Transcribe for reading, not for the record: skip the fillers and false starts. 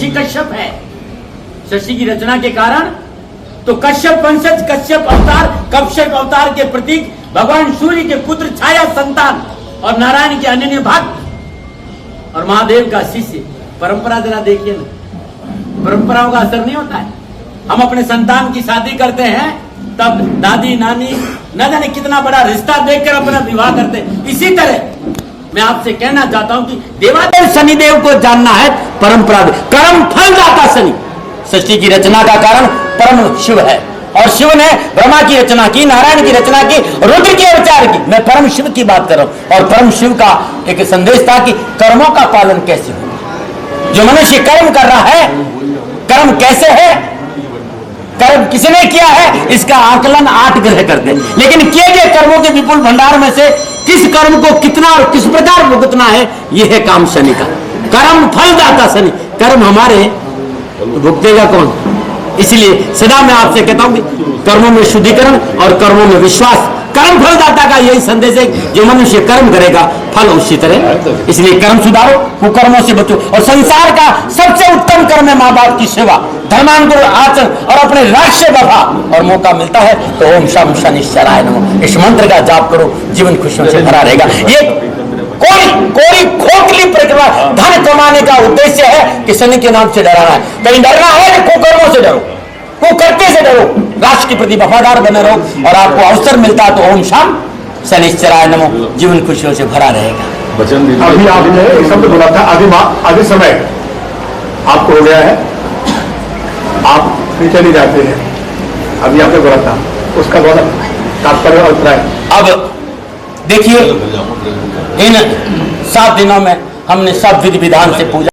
ऋषि कश्यप है। शशि की रचना के कारण तो कश्यप वंशज, कश्यप अवतार, कश्यप अवतार के प्रतीक भगवान सूर्य के पुत्र, छाया संतान और नारायण के अनन्य भक्त और महादेव का शिष्य। परंपरा जरा देखिए ना, परंपराओं का असर नहीं होता है। हम अपने संतान की शादी करते हैं तब दादी नानी न जाने कितना बड़ा रिश्ता देखकर अपना विवाह करते हैं। इसी तरह मैं आपसे कहना चाहता हूं कि देवादेव शनिदेव को जानना है। परंपरा कर्म फलदाता शनि, सृष्टि की रचना का कारण परम शिव है और शिव ने ब्रह्मा की रचना की, नारायण की रचना की, रुद्र के अवतार की। मैं परम शिव की बात कर रहा हूं और परम शिव का एक संदेश था कि कर्मों का पालन कैसे हो। जो मनुष्य कर्म कर रहा है, कर्म कैसे है, कर्म किसने किया है, इसका आकलन 8 ग्रह करते हैं। लेकिन किए गए कर्मों के विपुल भंडार में से किस कर्म को कितना और किस प्रकार भुगतना है, यह है काम शनि का। कर्म फलदाता शनि, कर्म हमारे भुगतेगा कौन। इसलिए सदा मैं आपसे कहता हूं कि कर्मों में शुद्धिकरण और कर्मों में विश्वास, कर्म फलदाता का यही संदेश है। जो मनुष्य कर्म करेगा फल उसी तरह। इसलिए कर्म सुधारो, कुकर्मों से बचो और संसार का सबसे उत्तम कर्म है माँ बाप की सेवा, धर्मानुकूल आचरण और अपने राष्ट्र से वफा। और मौका मिलता है तो ओम शम शनिश्चराय नमः, इस मंत्र का जाप करो, जीवन खुशियों से भरा रहेगा। ये कोई खोखली प्रक्रिया धन कमाने का उद्देश्य है कि शनि के नाम से डराना है। कहीं डरना है तो कुकर्मों से डरो, कुकर्ते से डरो, राष्ट्र के प्रति वफादार बने रहो और आपको अवसर मिलता है तो ओम शाम शनिश्चराय नमः, जीवन खुशियों से भरा रहेगा। अभी आपने एक शब्द बोला था, आगे समय आपको हो गया है, आप फिर चले जाते हैं। अभी आपने बोला था उसका बहुत तात्पर्य और अभिप्राय। अब देखिए इन 7 दिनों में हमने सब विधि विधान से पूजा